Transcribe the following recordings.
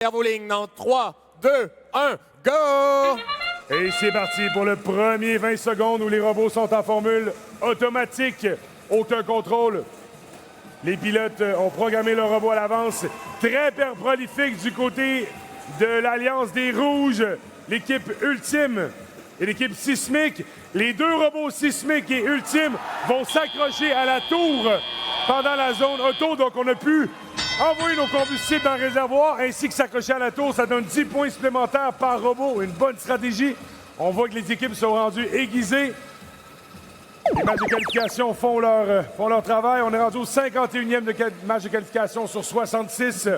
À vos lignes dans 3, 2, 1, go! Et c'est parti pour le premier 20 secondes où les robots sont en formule automatique. Aucun contrôle. Les pilotes ont programmé leur robot à l'avance. Très prolifique du côté de l'Alliance des Rouges. L'équipe Ultime et l'équipe Sismique. Les deux robots Sismique et Ultime vont s'accrocher à la tour pendant la zone auto. Donc on a pu envoyer nos combustibles dans le réservoir ainsi que s'accrocher à la tour. Ça donne 10 points supplémentaires par robot. Une bonne stratégie. On voit que les équipes sont rendues aiguisées. Les matchs de qualification font leur travail. On est rendu au 51e match de qualification sur 66.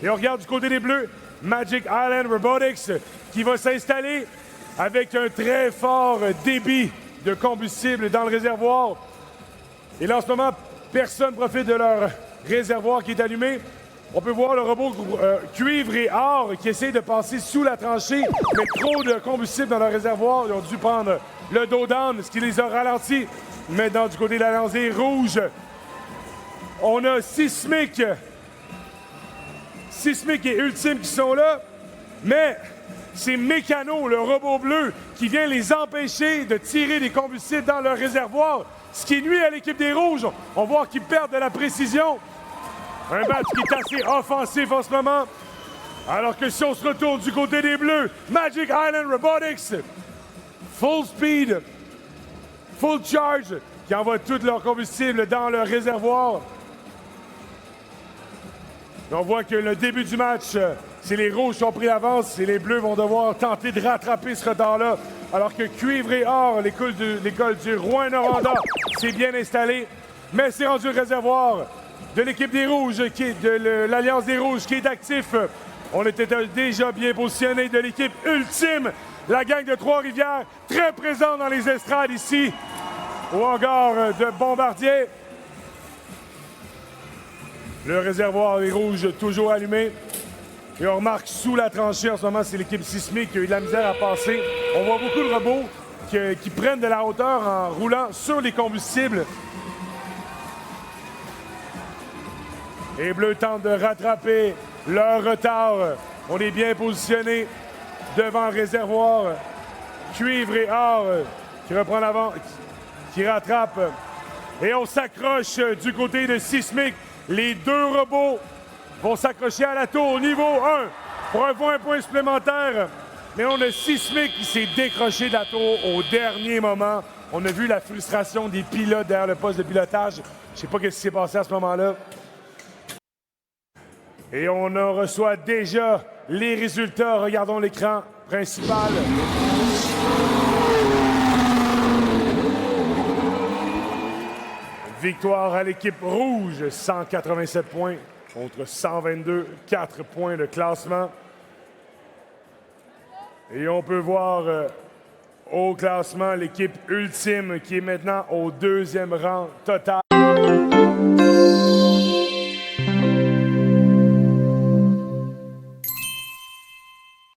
Et on regarde du côté des Bleus, Magic Island Robotics qui va s'installer avec un très fort débit de combustible dans le réservoir. Et là, en ce moment, personne ne profite de leur réservoir qui est allumé. On peut voir le robot cuivre et or qui essaie de passer sous la tranchée, mais trop de combustible dans leur réservoir. Ils ont dû prendre le dos down, ce qui les a ralentis. Maintenant, du côté de la lancée rouge, on a Sismic et Ultime qui sont là, mais c'est Mécano, le robot bleu, qui vient les empêcher de tirer des combustibles dans leur réservoir, ce qui nuit à l'équipe des Rouges. On voit qu'ils perdent de la précision. Un match qui est assez offensif en ce moment. Alors que si on se retourne du côté des Bleus, Magic Island Robotics, full speed, full charge, qui envoie tout leur combustible dans leur réservoir. Et on voit que le début du match, c'est les Rouges qui ont pris l'avance et les Bleus vont devoir tenter de rattraper ce retard-là. Alors que Cuivre et Or, l'école du Rouyn-Noranda, s'est bien installée. Mais c'est rendu le réservoir de l'équipe des Rouges, de l'Alliance des Rouges qui est actif. On était déjà bien positionné de l'équipe Ultime, la gang de Trois-Rivières, très présente dans les estrades ici, au hangar de Bombardier. Le réservoir des Rouges toujours allumé. Et on remarque sous la tranchée en ce moment, c'est l'équipe Sismique qui a eu de la misère à passer. On voit beaucoup de robots qui prennent de la hauteur en roulant sur les combustibles. Les Bleus tentent de rattraper leur retard. On est bien positionné devant le réservoir. Cuivre et Or qui reprend l'avant, qui rattrape. Et on s'accroche du côté de Sismic. Les deux robots vont s'accrocher à la tour niveau 1 pour avoir un point supplémentaire. Mais on a Sismic qui s'est décroché de la tour au dernier moment. On a vu la frustration des pilotes derrière le poste de pilotage. Je ne sais pas ce qui s'est passé à ce moment-là. Et on reçoit déjà les résultats. Regardons l'écran principal. Victoire à l'équipe rouge, 187 points contre 122, 4 points de classement. Et on peut voir au classement l'équipe Ultime qui est maintenant au 2e rang total.